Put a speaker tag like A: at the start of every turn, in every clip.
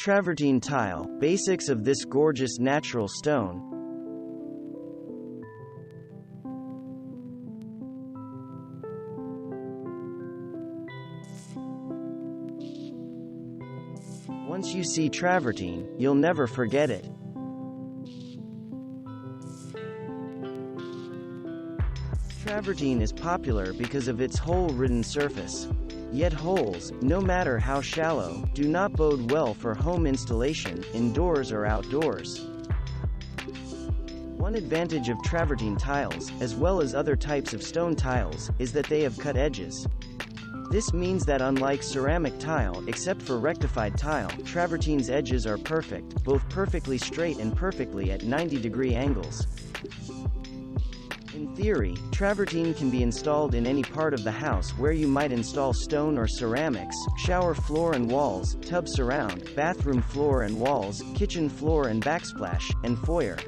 A: Travertine tile, basics of this gorgeous natural stone. Once you see travertine, you'll never forget it. Travertine is popular because of its hole-ridden surface. Yet holes, no matter how shallow, do not bode well for home installation, indoors or outdoors. One advantage of travertine tiles, as well as other types of stone tiles, is that they have cut edges. This means that unlike ceramic tile, except for rectified tile, travertine's edges are perfect, both perfectly straight and perfectly at 90-degree angles. In theory, travertine can be installed in any part of the house where you might install stone or ceramics, shower floor and walls, tub surround, bathroom floor and walls, kitchen floor and backsplash, and foyer.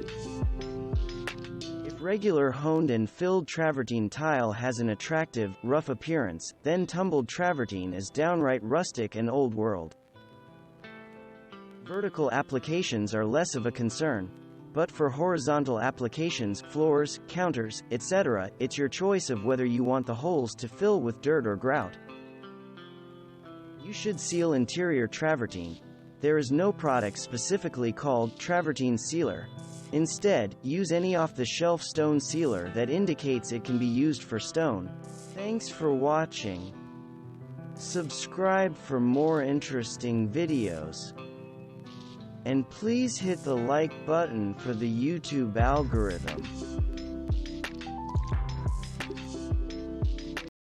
A: If regular honed and filled travertine tile has an attractive, rough appearance, then tumbled travertine is downright rustic and old world. Vertical applications are less of a concern. But for horizontal applications, floors, counters, etc., it's your choice of whether you want the holes to fill with dirt or grout. You should seal interior travertine. There is no product specifically called travertine sealer. Instead, use any off-the-shelf stone sealer that indicates it can be used for stone. Thanks for watching. Subscribe for more interesting videos. And please hit the like button for the YouTube algorithm.